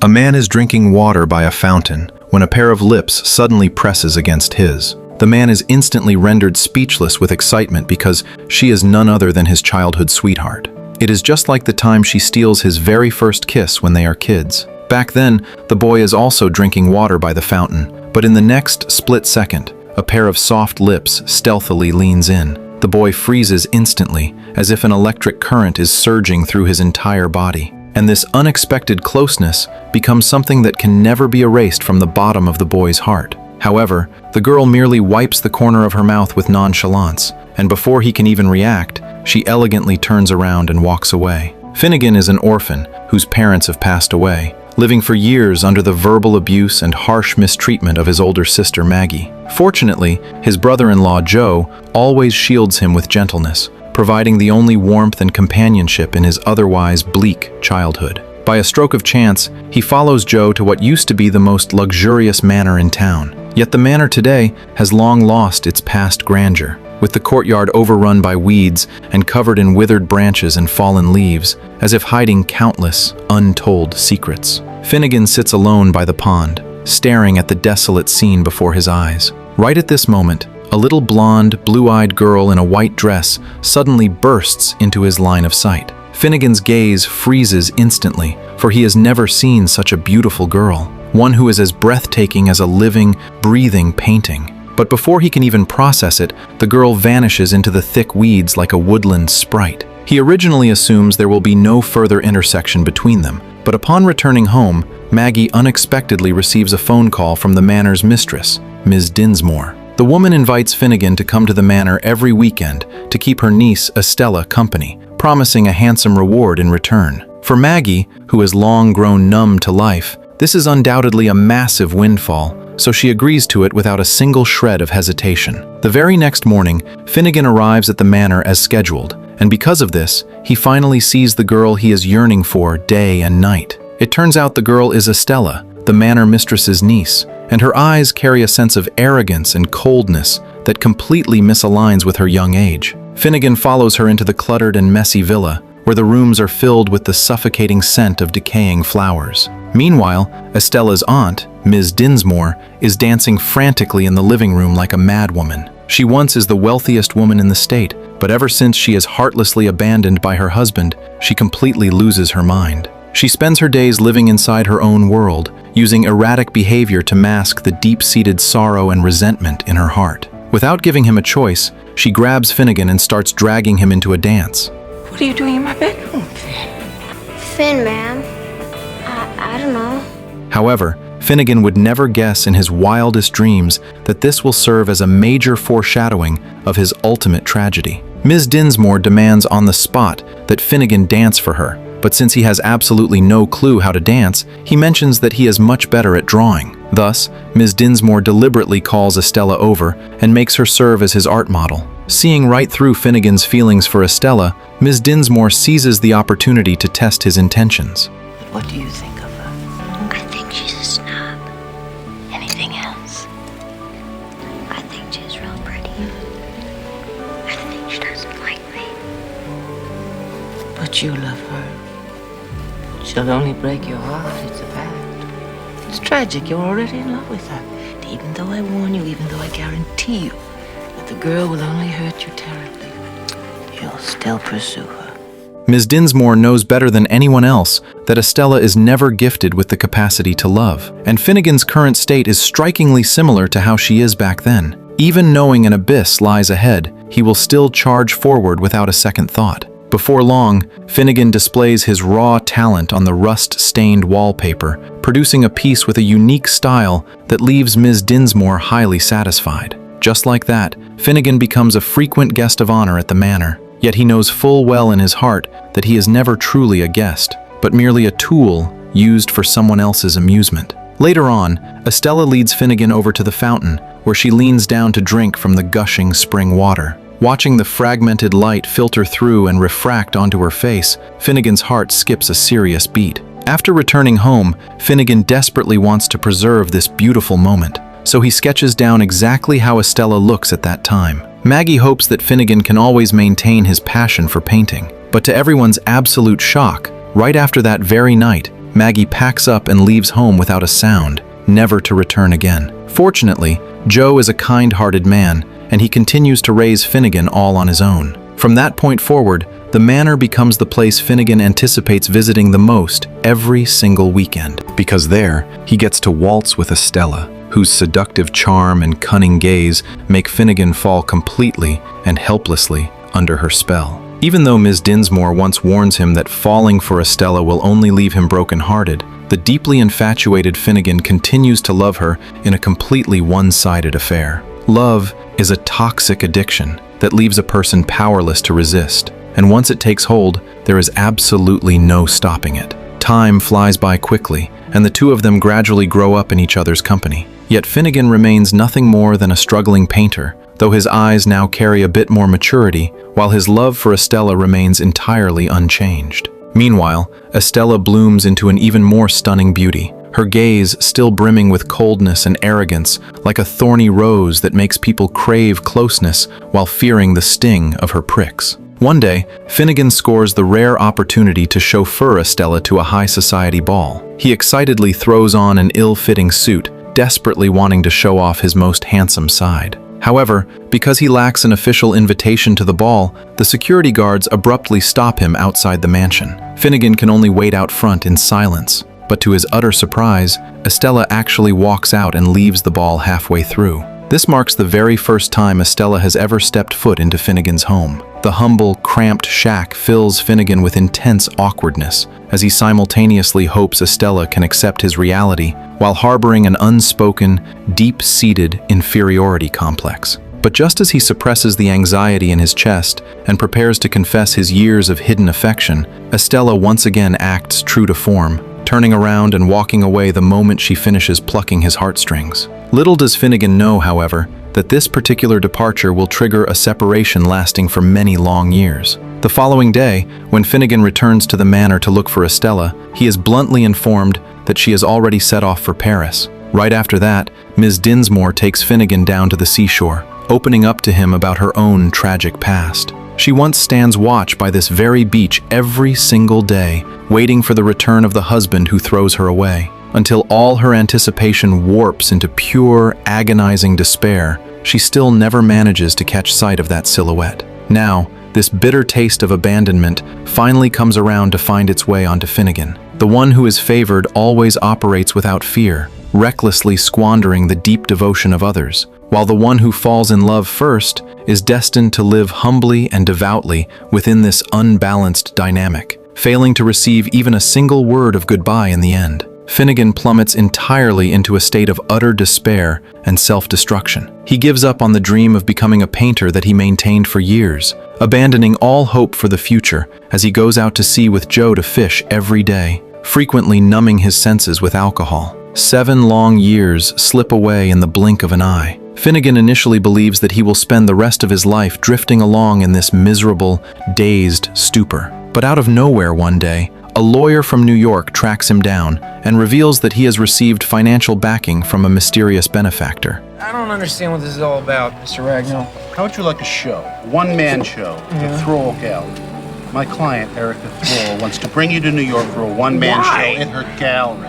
A man is drinking water by a fountain when a pair of lips suddenly presses against his. The man is instantly rendered speechless with excitement because she is none other than his childhood sweetheart. It is just like the time she steals his very first kiss when they are kids. Back then, the boy is also drinking water by the fountain, but in the next split second, a pair of soft lips stealthily leans in. The boy freezes instantly, as if an electric current is surging through his entire body. And this unexpected closeness becomes something that can never be erased from the bottom of the boy's heart. However, the girl merely wipes the corner of her mouth with nonchalance, and before he can even react, she elegantly turns around and walks away. Finnegan is an orphan whose parents have passed away, living for years under the verbal abuse and harsh mistreatment of his older sister Maggie. Fortunately, his brother-in-law Joe always shields him with gentleness, providing the only warmth and companionship in his otherwise bleak childhood. By a stroke of chance, he follows Joe to what used to be the most luxurious manor in town. Yet the manor today has long lost its past grandeur, with the courtyard overrun by weeds and covered in withered branches and fallen leaves, as if hiding countless, untold secrets. Finnegan sits alone by the pond, staring at the desolate scene before his eyes. Right at this moment, a little blonde, blue-eyed girl in a white dress suddenly bursts into his line of sight. Finnegan's gaze freezes instantly, for he has never seen such a beautiful girl, one who is as breathtaking as a living, breathing painting. But before he can even process it, the girl vanishes into the thick weeds like a woodland sprite. He originally assumes there will be no further intersection between them, but upon returning home, Maggie unexpectedly receives a phone call from the manor's mistress, Ms. Dinsmore. The woman invites Finnegan to come to the manor every weekend to keep her niece Estella company, promising a handsome reward in return. For Maggie, who has long grown numb to life, this is undoubtedly a massive windfall, so she agrees to it without a single shred of hesitation. The very next morning, Finnegan arrives at the manor as scheduled, and because of this, he finally sees the girl he is yearning for day and night. It turns out the girl is Estella, the manor mistress's niece, and her eyes carry a sense of arrogance and coldness that completely misaligns with her young age. Finnegan follows her into the cluttered and messy villa, where the rooms are filled with the suffocating scent of decaying flowers. Meanwhile, Estella's aunt, Ms. Dinsmore, is dancing frantically in the living room like a madwoman. She once is the wealthiest woman in the state, but ever since she is heartlessly abandoned by her husband, she completely loses her mind. She spends her days living inside her own world, using erratic behavior to mask the deep-seated sorrow and resentment in her heart. Without giving him a choice, she grabs Finnegan and starts dragging him into a dance. What are you doing in my bedroom, Finn? Finn, ma'am. I don't know. However, Finnegan would never guess in his wildest dreams that this will serve as a major foreshadowing of his ultimate tragedy. Ms. Dinsmore demands on the spot that Finnegan dance for her, but since he has absolutely no clue how to dance, he mentions that he is much better at drawing. Thus, Ms. Dinsmore deliberately calls Estella over and makes her serve as his art model. Seeing right through Finnegan's feelings for Estella, Ms. Dinsmore seizes the opportunity to test his intentions. What do you think of her? I think she's a snob. Anything else? I think she's real pretty. I think she doesn't like me. But you love her. She'll only break your heart, it's a fact. It's tragic, you're already in love with her. And even though I warn you, even though I guarantee you that the girl will only hurt you terribly, you'll still pursue her. Ms. Dinsmore knows better than anyone else that Estella is never gifted with the capacity to love, and Finnegan's current state is strikingly similar to how she is back then. Even knowing an abyss lies ahead, he will still charge forward without a second thought. Before long, Finnegan displays his raw talent on the rust-stained wallpaper, producing a piece with a unique style that leaves Ms. Dinsmore highly satisfied. Just like that, Finnegan becomes a frequent guest of honor at the manor. Yet he knows full well in his heart that he is never truly a guest, but merely a tool used for someone else's amusement. Later on, Estella leads Finnegan over to the fountain, where she leans down to drink from the gushing spring water. Watching the fragmented light filter through and refract onto her face, Finnegan's heart skips a serious beat. After returning home, Finnegan desperately wants to preserve this beautiful moment, so he sketches down exactly how Estella looks at that time. Maggie hopes that Finnegan can always maintain his passion for painting, but to everyone's absolute shock, right after that very night, Maggie packs up and leaves home without a sound, never to return again. Fortunately, Joe is a kind-hearted man, and he continues to raise Finnegan all on his own. From that point forward, the manor becomes the place Finnegan anticipates visiting the most every single weekend, because there, he gets to waltz with Estella, whose seductive charm and cunning gaze make Finnegan fall completely and helplessly under her spell. Even though Ms. Dinsmore once warns him that falling for Estella will only leave him broken-hearted, the deeply infatuated Finnegan continues to love her in a completely one-sided affair. Love is a toxic addiction that leaves a person powerless to resist, and once it takes hold, there is absolutely no stopping it. Time flies by quickly, and the two of them gradually grow up in each other's company. Yet Finnegan remains nothing more than a struggling painter, though his eyes now carry a bit more maturity, while his love for Estella remains entirely unchanged. Meanwhile, Estella blooms into an even more stunning beauty, her gaze still brimming with coldness and arrogance, like a thorny rose that makes people crave closeness while fearing the sting of her pricks. One day, Finnegan scores the rare opportunity to chauffeur Estella to a high society ball. He excitedly throws on an ill-fitting suit, desperately wanting to show off his most handsome side. However, because he lacks an official invitation to the ball, the security guards abruptly stop him outside the mansion. Finnegan can only wait out front in silence, but to his utter surprise, Estella actually walks out and leaves the ball halfway through. This marks the very first time Estella has ever stepped foot into Finnegan's home. The humble, cramped shack fills Finnegan with intense awkwardness, as he simultaneously hopes Estella can accept his reality while harboring an unspoken, deep-seated inferiority complex. But just as he suppresses the anxiety in his chest and prepares to confess his years of hidden affection, Estella once again acts true to form, turning around and walking away the moment she finishes plucking his heartstrings. Little does Finnegan know, however, that this particular departure will trigger a separation lasting for many long years. The following day, when Finnegan returns to the manor to look for Estella, he is bluntly informed that she has already set off for Paris. Right after that, Ms. Dinsmore takes Finnegan down to the seashore, opening up to him about her own tragic past. She once stands watch by this very beach every single day, waiting for the return of the husband who throws her away. Until all her anticipation warps into pure, agonizing despair, she still never manages to catch sight of that silhouette. Now, this bitter taste of abandonment finally comes around to find its way onto Finnegan. The one who is favored always operates without fear, recklessly squandering the deep devotion of others, while the one who falls in love first is destined to live humbly and devoutly within this unbalanced dynamic, failing to receive even a single word of goodbye in the end. Finnegan plummets entirely into a state of utter despair and self-destruction. He gives up on the dream of becoming a painter that he maintained for years, abandoning all hope for the future as he goes out to sea with Joe to fish every day, frequently numbing his senses with alcohol. 7 long years slip away in the blink of an eye. Finnegan initially believes that he will spend the rest of his life drifting along in this miserable, dazed stupor. But out of nowhere one day, a lawyer from New York tracks him down and reveals that he has received financial backing from a mysterious benefactor. I don't understand what this is all about, Mr. Ragnow. How would you like a show? One-man show, the Thrall Gallery. My client, Erica Thrall, wants to bring you to New York for a one-man show in her gallery.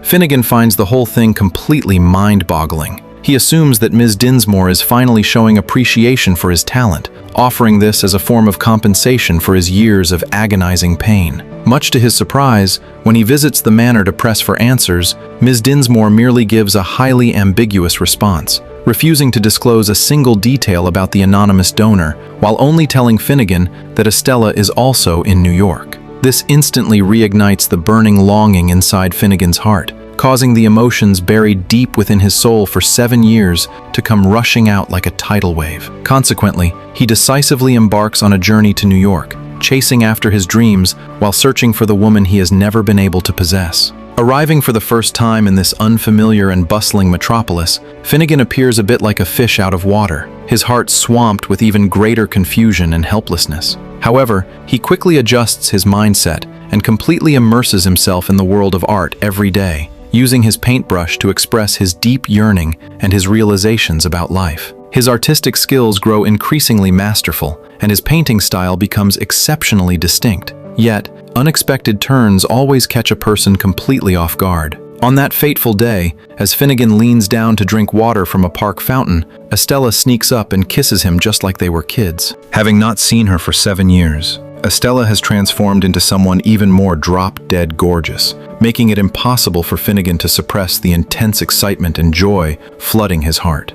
Finnegan finds the whole thing completely mind-boggling. He assumes that Ms. Dinsmore is finally showing appreciation for his talent, offering this as a form of compensation for his years of agonizing pain. Much to his surprise, when he visits the manor to press for answers, Ms. Dinsmore merely gives a highly ambiguous response, refusing to disclose a single detail about the anonymous donor, while only telling Finnegan that Estella is also in New York. This instantly reignites the burning longing inside Finnegan's heart, causing the emotions buried deep within his soul for 7 years to come rushing out like a tidal wave. Consequently, he decisively embarks on a journey to New York, chasing after his dreams while searching for the woman he has never been able to possess. Arriving for the first time in this unfamiliar and bustling metropolis, Finnegan appears a bit like a fish out of water, his heart swamped with even greater confusion and helplessness. However, he quickly adjusts his mindset and completely immerses himself in the world of art every day, using his paintbrush to express his deep yearning and his realizations about life. His artistic skills grow increasingly masterful, and his painting style becomes exceptionally distinct. Yet, unexpected turns always catch a person completely off guard. On that fateful day, as Finnegan leans down to drink water from a park fountain, Estella sneaks up and kisses him just like they were kids. Having not seen her for 7 years, Estella has transformed into someone even more drop-dead gorgeous, making it impossible for Finnegan to suppress the intense excitement and joy flooding his heart.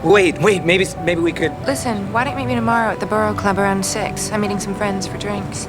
Wait, maybe we could... Listen, why don't you meet me tomorrow at the Borough Club around 6? I'm meeting some friends for drinks.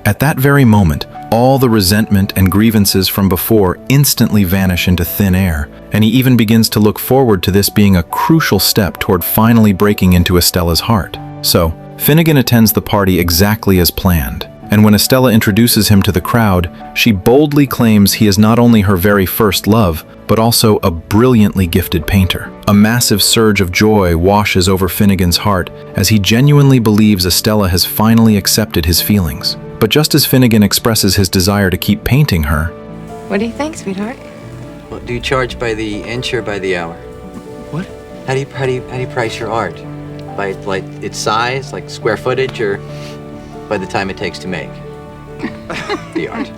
At that very moment, all the resentment and grievances from before instantly vanish into thin air, and he even begins to look forward to this being a crucial step toward finally breaking into Estella's heart. So, Finnegan attends the party exactly as planned, and when Estella introduces him to the crowd, she boldly claims he is not only her very first love, but also a brilliantly gifted painter. A massive surge of joy washes over Finnegan's heart as he genuinely believes Estella has finally accepted his feelings. But just as Finnegan expresses his desire to keep painting her, What do you think, sweetheart? Well, do you charge by the inch or by the hour? What? How do you price your art? By like its size, like square footage, or by the time it takes to make the art?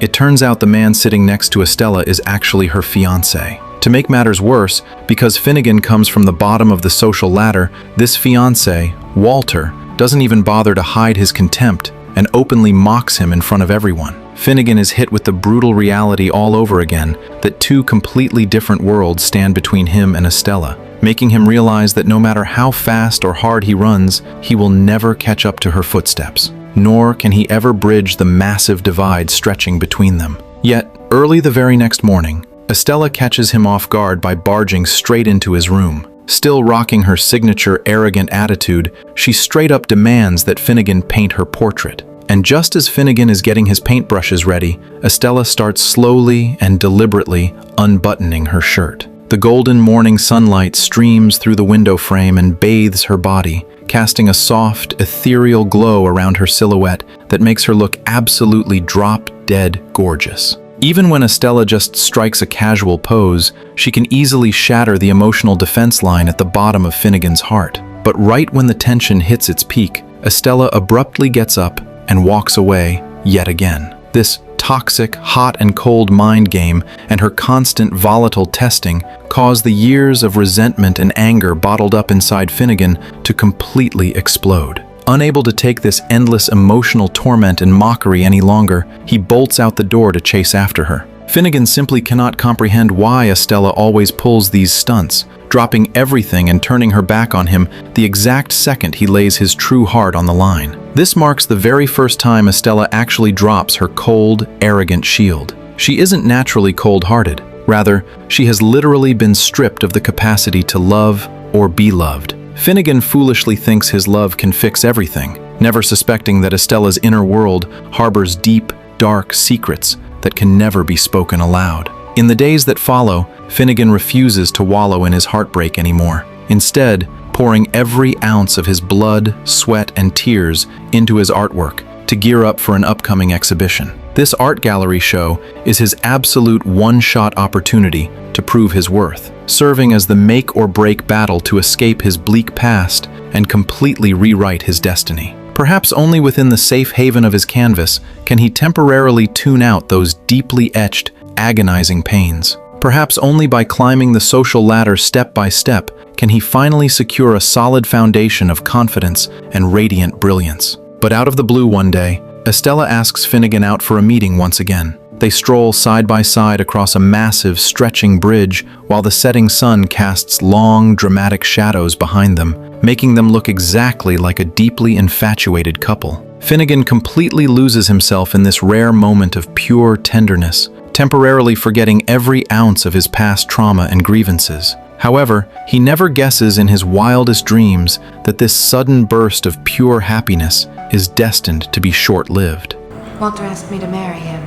it turns out the man sitting next to Estella is actually her fiancé. To make matters worse, because Finnegan comes from the bottom of the social ladder, this fiancé, Walter, doesn't even bother to hide his contempt and openly mocks him in front of everyone. Finnegan is hit with the brutal reality all over again that two completely different worlds stand between him and Estella, making him realize that no matter how fast or hard he runs, he will never catch up to her footsteps, nor can he ever bridge the massive divide stretching between them. Yet, early the very next morning, Estella catches him off guard by barging straight into his room. Still rocking her signature arrogant attitude, she straight up demands that Finnegan paint her portrait. And just as Finnegan is getting his paintbrushes ready, Estella starts slowly and deliberately unbuttoning her shirt. The golden morning sunlight streams through the window frame and bathes her body, casting a soft, ethereal glow around her silhouette that makes her look absolutely drop-dead gorgeous. Even when Estella just strikes a casual pose, she can easily shatter the emotional defense line at the bottom of Finnegan's heart. But right when the tension hits its peak, Estella abruptly gets up and walks away yet again. This toxic, hot and cold mind game and her constant volatile testing cause the years of resentment and anger bottled up inside Finnegan to completely explode. Unable to take this endless emotional torment and mockery any longer, he bolts out the door to chase after her. Finnegan simply cannot comprehend why Estella always pulls these stunts, dropping everything and turning her back on him the exact second he lays his true heart on the line. This marks the very first time Estella actually drops her cold, arrogant shield. She isn't naturally cold-hearted. Rather, she has literally been stripped of the capacity to love or be loved. Finnegan foolishly thinks his love can fix everything, never suspecting that Estella's inner world harbors deep, dark secrets that can never be spoken aloud. In the days that follow, Finnegan refuses to wallow in his heartbreak anymore, instead pouring every ounce of his blood, sweat, and tears into his artwork to gear up for an upcoming exhibition. This art gallery show is his absolute one-shot opportunity to prove his worth, serving as the make-or-break battle to escape his bleak past and completely rewrite his destiny. Perhaps only within the safe haven of his canvas can he temporarily tune out those deeply etched, agonizing pains. Perhaps only by climbing the social ladder step by step can he finally secure a solid foundation of confidence and radiant brilliance. But out of the blue one day, Estella asks Finnegan out for a meeting once again. They stroll side by side across a massive, stretching bridge while the setting sun casts long, dramatic shadows behind them, making them look exactly like a deeply infatuated couple. Finnegan completely loses himself in this rare moment of pure tenderness, temporarily forgetting every ounce of his past trauma and grievances. However, he never guesses in his wildest dreams that this sudden burst of pure happiness is destined to be short-lived. Walter asked me to marry him.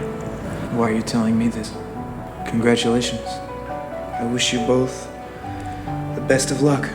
Why are you telling me this? Congratulations. I wish you both the best of luck.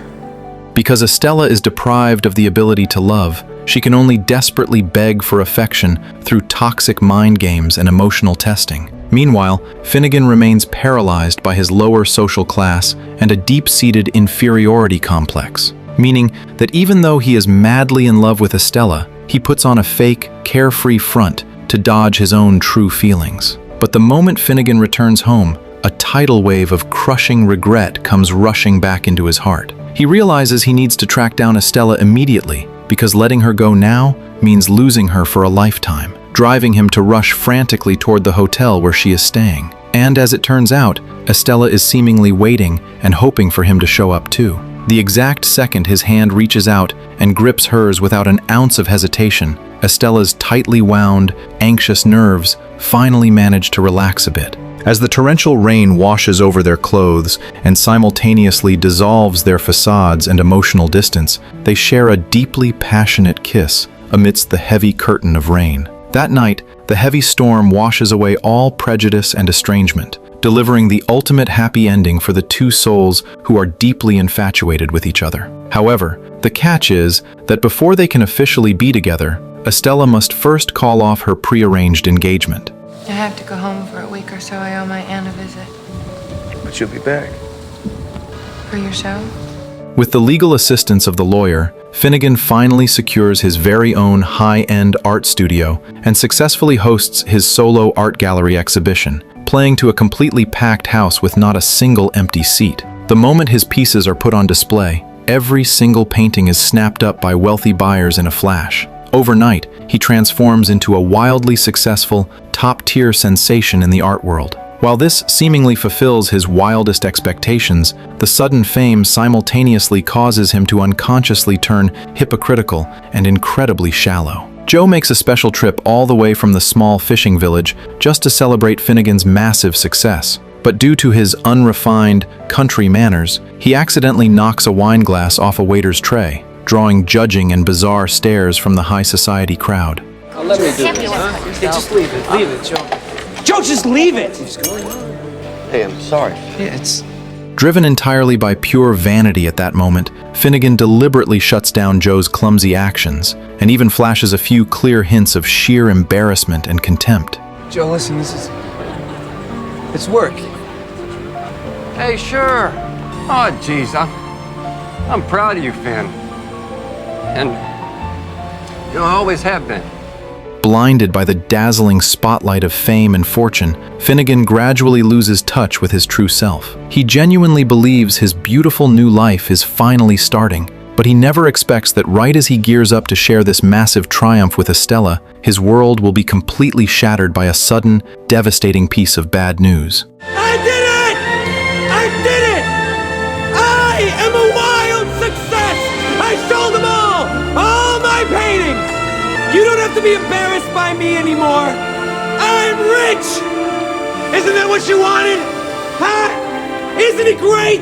Because Estella is deprived of the ability to love, she can only desperately beg for affection through toxic mind games and emotional testing. Meanwhile, Finnegan remains paralyzed by his lower social class and a deep-seated inferiority complex, meaning that even though he is madly in love with Estella, he puts on a fake, carefree front to dodge his own true feelings. But the moment Finnegan returns home, a tidal wave of crushing regret comes rushing back into his heart. He realizes he needs to track down Estella immediately, because letting her go now means losing her for a lifetime, driving him to rush frantically toward the hotel where she is staying. And as it turns out, Estella is seemingly waiting and hoping for him to show up too. The exact second his hand reaches out and grips hers without an ounce of hesitation, Estella's tightly wound, anxious nerves finally manage to relax a bit. As the torrential rain washes over their clothes and simultaneously dissolves their facades and emotional distance, they share a deeply passionate kiss amidst the heavy curtain of rain. That night, the heavy storm washes away all prejudice and estrangement, delivering the ultimate happy ending for the two souls who are deeply infatuated with each other. However, the catch is that before they can officially be together, Estella must first call off her prearranged engagement. I have to go home for a week or so. I owe my aunt a visit. But you'll be back. For your show? With the legal assistance of the lawyer, Finnegan finally secures his very own high-end art studio and successfully hosts his solo art gallery exhibition, playing to a completely packed house with not a single empty seat. The moment his pieces are put on display, every single painting is snapped up by wealthy buyers in a flash. Overnight, he transforms into a wildly successful, top-tier sensation in the art world. While this seemingly fulfills his wildest expectations, the sudden fame simultaneously causes him to unconsciously turn hypocritical and incredibly shallow. Joe makes a special trip all the way from the small fishing village just to celebrate Finnegan's massive success. But due to his unrefined, country manners, he accidentally knocks a wine glass off a waiter's tray, drawing judging and bizarre stares from the high society crowd. Let me do this, huh? Hey, just leave it. Leave it, Joe. Joe, just leave it! Hey, I'm sorry. Yeah, it's... Driven entirely by pure vanity at that moment, Finnegan deliberately shuts down Joe's clumsy actions and even flashes a few clear hints of sheer embarrassment and contempt. Joe, listen, this is... It's work. Hey, sure. Oh, geez, I'm proud of you, Finn. And, you know, I always have been. Blinded by the dazzling spotlight of fame and fortune, Finnegan gradually loses touch with his true self. He genuinely believes his beautiful new life is finally starting, but he never expects that right as he gears up to share this massive triumph with Estella, his world will be completely shattered by a sudden, devastating piece of bad news. I did it! I did it! I am a wild success! I sold them all my paintings! You don't have to be embarrassed by me anymore! I'm rich! Isn't that what you wanted? Huh? Isn't it great?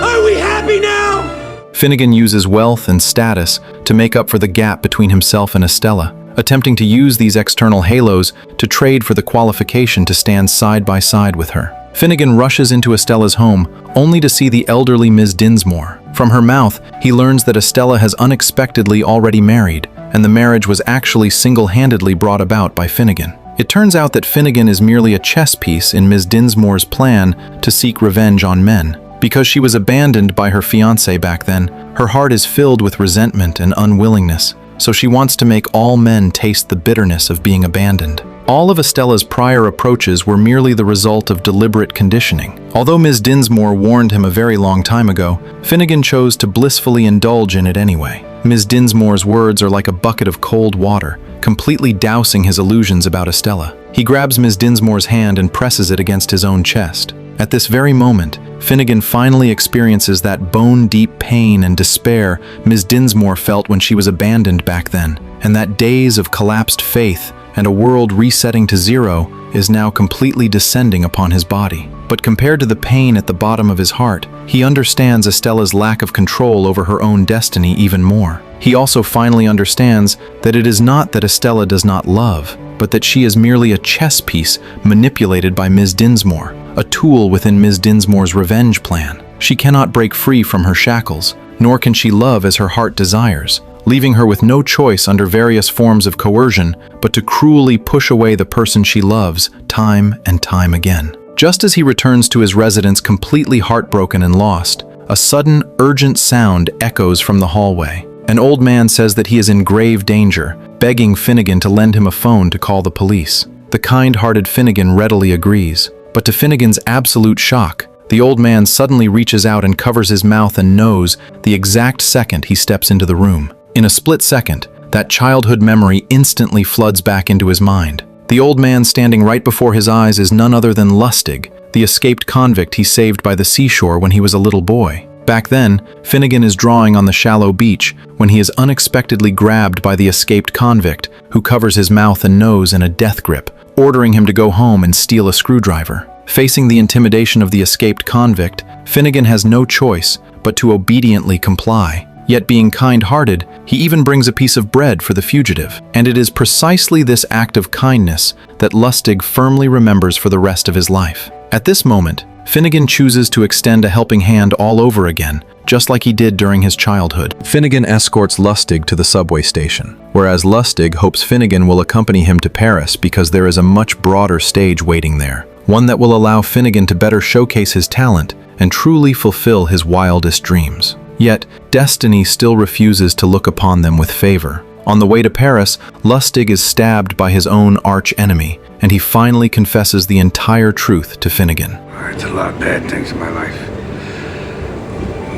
Are we happy now? Finnegan uses wealth and status to make up for the gap between himself and Estella, attempting to use these external halos to trade for the qualification to stand side by side with her. Finnegan rushes into Estella's home, only to see the elderly Ms. Dinsmore. From her mouth, he learns that Estella has unexpectedly already married, and the marriage was actually single-handedly brought about by Finnegan. It turns out that Finnegan is merely a chess piece in Ms. Dinsmore's plan to seek revenge on men. Because she was abandoned by her fiancé back then, her heart is filled with resentment and unwillingness, so she wants to make all men taste the bitterness of being abandoned. All of Estella's prior approaches were merely the result of deliberate conditioning. Although Ms. Dinsmore warned him a very long time ago, Finnegan chose to blissfully indulge in it anyway. Ms. Dinsmore's words are like a bucket of cold water, completely dousing his illusions about Estella. He grabs Ms. Dinsmore's hand and presses it against his own chest. At this very moment, Finnegan finally experiences that bone-deep pain and despair Ms. Dinsmore felt when she was abandoned back then, and that days of collapsed faith and a world resetting to zero is now completely descending upon his body. But compared to the pain at the bottom of his heart, he understands Estella's lack of control over her own destiny even more. He also finally understands that it is not that Estella does not love, but that she is merely a chess piece manipulated by Ms. Dinsmore, a tool within Ms. Dinsmore's revenge plan. She cannot break free from her shackles, nor can she love as her heart desires, leaving her with no choice under various forms of coercion but to cruelly push away the person she loves time and time again. Just as he returns to his residence completely heartbroken and lost, a sudden, urgent sound echoes from the hallway. An old man says that he is in grave danger, begging Finnegan to lend him a phone to call the police. The kind-hearted Finnegan readily agrees, but to Finnegan's absolute shock, the old man suddenly reaches out and covers his mouth and nose the exact second he steps into the room. In a split second, that childhood memory instantly floods back into his mind. The old man standing right before his eyes is none other than Lustig, the escaped convict he saved by the seashore when he was a little boy. Back then, Finnegan is drawing on the shallow beach when he is unexpectedly grabbed by the escaped convict, who covers his mouth and nose in a death grip, ordering him to go home and steal a screwdriver. Facing the intimidation of the escaped convict, Finnegan has no choice but to obediently comply. Yet being kind-hearted, he even brings a piece of bread for the fugitive. And it is precisely this act of kindness that Lustig firmly remembers for the rest of his life. At this moment, Finnegan chooses to extend a helping hand all over again, just like he did during his childhood. Finnegan escorts Lustig to the subway station, whereas Lustig hopes Finnegan will accompany him to Paris because there is a much broader stage waiting there, one that will allow Finnegan to better showcase his talent and truly fulfill his wildest dreams. Yet, destiny still refuses to look upon them with favor. On the way to Paris, Lustig is stabbed by his own arch-enemy, and he finally confesses the entire truth to Finnegan. It's a lot of bad things in my life.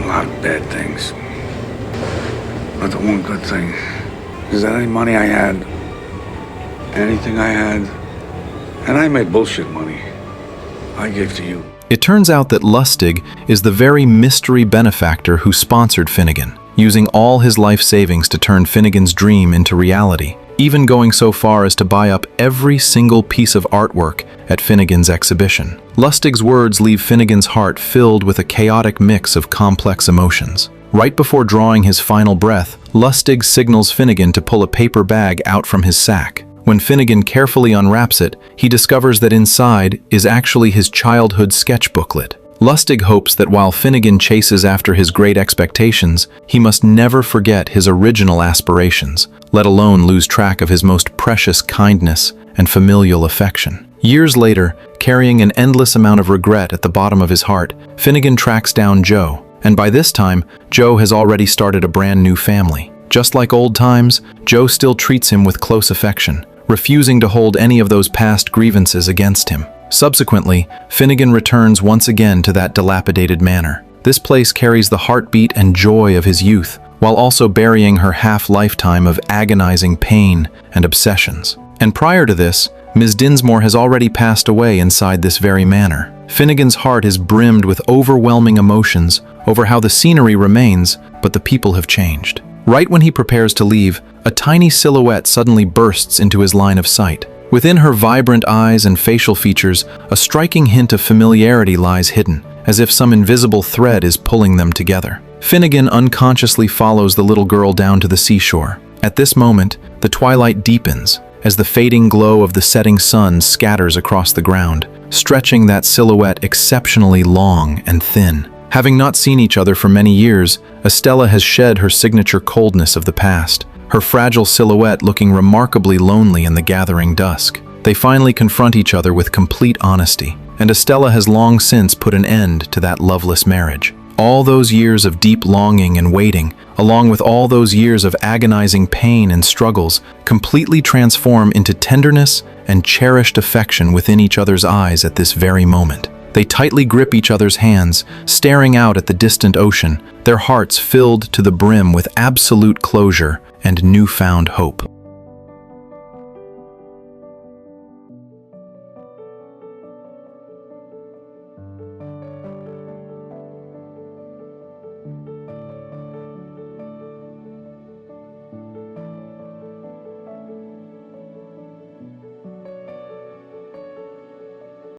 A lot of bad things. But the one good thing is that any money I had, anything I had, and I made bullshit money, I gave to you. It turns out that Lustig is the very mystery benefactor who sponsored Finnegan, using all his life savings to turn Finnegan's dream into reality, even going so far as to buy up every single piece of artwork at Finnegan's exhibition. Lustig's words leave Finnegan's heart filled with a chaotic mix of complex emotions. Right before drawing his final breath, Lustig signals Finnegan to pull a paper bag out from his sack. When Finnegan carefully unwraps it, he discovers that inside is actually his childhood sketch booklet. Lustig hopes that while Finnegan chases after his great expectations, he must never forget his original aspirations, let alone lose track of his most precious kindness and familial affection. Years later, carrying an endless amount of regret at the bottom of his heart, Finnegan tracks down Joe, and by this time, Joe has already started a brand new family. Just like old times, Joe still treats him with close affection, refusing to hold any of those past grievances against him. Subsequently, Finnegan returns once again to that dilapidated manor. This place carries the heartbeat and joy of his youth, while also burying her half-lifetime of agonizing pain and obsessions. And prior to this, Ms. Dinsmore has already passed away inside this very manor. Finnegan's heart is brimmed with overwhelming emotions over how the scenery remains, but the people have changed. Right when he prepares to leave, a tiny silhouette suddenly bursts into his line of sight. Within her vibrant eyes and facial features, a striking hint of familiarity lies hidden, as if some invisible thread is pulling them together. Finnegan unconsciously follows the little girl down to the seashore. At this moment, the twilight deepens, as the fading glow of the setting sun scatters across the ground, stretching that silhouette exceptionally long and thin. Having not seen each other for many years, Estella has shed her signature coldness of the past, her fragile silhouette looking remarkably lonely in the gathering dusk. They finally confront each other with complete honesty, and Estella has long since put an end to that loveless marriage. All those years of deep longing and waiting, along with all those years of agonizing pain and struggles, completely transform into tenderness and cherished affection within each other's eyes at this very moment. They tightly grip each other's hands, staring out at the distant ocean, their hearts filled to the brim with absolute closure and newfound hope.